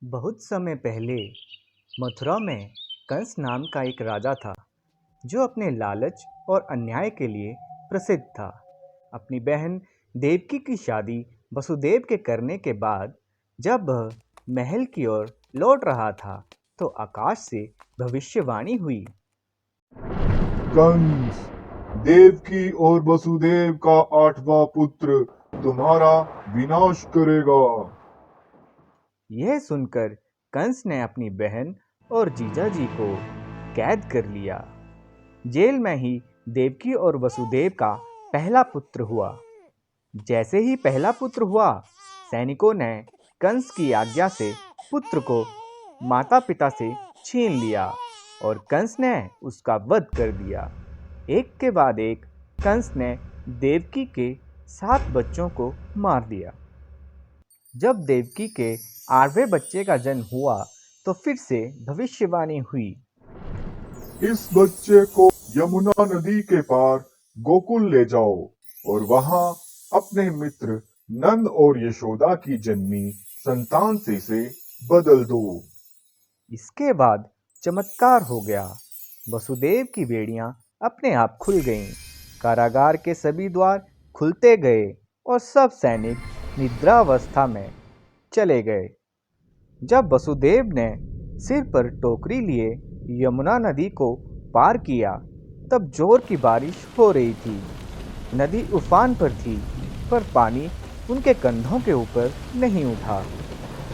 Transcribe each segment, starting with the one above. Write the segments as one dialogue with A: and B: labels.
A: बहुत समय पहले मथुरा में कंस नाम का एक राजा था जो अपने लालच और अन्याय के लिए प्रसिद्ध था। अपनी बहन देवकी की शादी वसुदेव के करने के बाद जब वह महल की ओर लौट रहा था तो आकाश से भविष्यवाणी हुई।
B: कंस, देवकी और वसुदेव का 8वां पुत्र तुम्हारा विनाश करेगा।
A: यह सुनकर कंस ने अपनी बहन और जीजाजी को कैद कर लिया। जेल में ही देवकी और वसुदेव का पहला पुत्र हुआ। जैसे ही पहला पुत्र हुआ, सैनिकों ने कंस की आज्ञा से पुत्र को माता पिता से छीन लिया और कंस ने उसका वध कर दिया। एक के बाद एक कंस ने देवकी के 7 बच्चों को मार दिया। जब देवकी के 8वें बच्चे का जन्म हुआ तो फिर से भविष्यवाणी हुई।
B: इस बच्चे को यमुना नदी के पार गोकुल ले जाओ और वहां अपने मित्र नंद और यशोदा की जन्मी संतान से इसे बदल दो।
A: इसके बाद चमत्कार हो गया। वसुदेव की बेड़ियां अपने आप खुल गईं। कारागार के सभी द्वार खुलते गए और सब सैनिक निद्रावस्था में चले गए। जब वसुदेव ने सिर पर टोकरी लिए यमुना नदी को पार किया तब जोर की बारिश हो रही थी। नदी उफान पर थी पर पानी उनके कंधों के ऊपर नहीं उठा।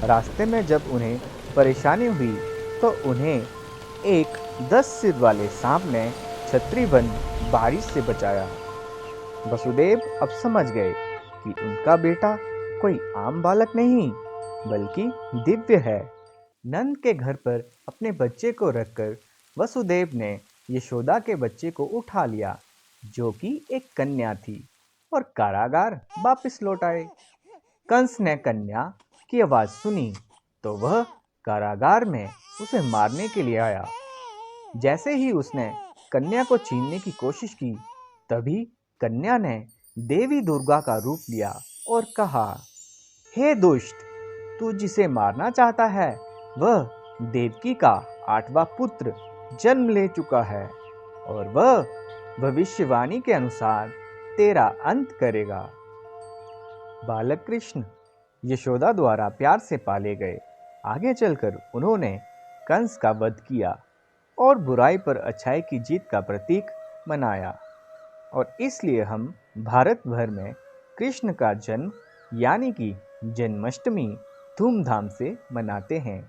A: रास्ते में जब उन्हें परेशानी हुई तो उन्हें एक 10 सिर वाले सांप ने छतरी बन बारिश से बचाया। वसुदेव अब समझ गए कि उनका बेटा कोई आम बालक नहीं बल्कि दिव्य है। नंद के घर पर अपने बच्चे को रखकर वसुदेव ने यशोदा के बच्चे को उठा लिया जो कि एक कन्या थी और कारागार वापस लौट आए। कंस ने कन्या की आवाज सुनी तो वह कारागार में उसे मारने के लिए आया। जैसे ही उसने कन्या को छीनने की कोशिश की तभी कन्या ने देवी दुर्गा का रूप लिया और कहा, हे दुष्ट, तू जिसे मारना चाहता है वह देवकी का 8वां पुत्र जन्म ले चुका है और वह भविष्यवाणी के अनुसार तेरा अंत करेगा। बालक कृष्ण यशोदा द्वारा प्यार से पाले गए। आगे चलकर उन्होंने कंस का वध किया और बुराई पर अच्छाई की जीत का प्रतीक मनाया और इसलिए हम भारत भर में कृष्ण का जन्म यानी कि जन्माष्टमी धूमधाम से मनाते हैं।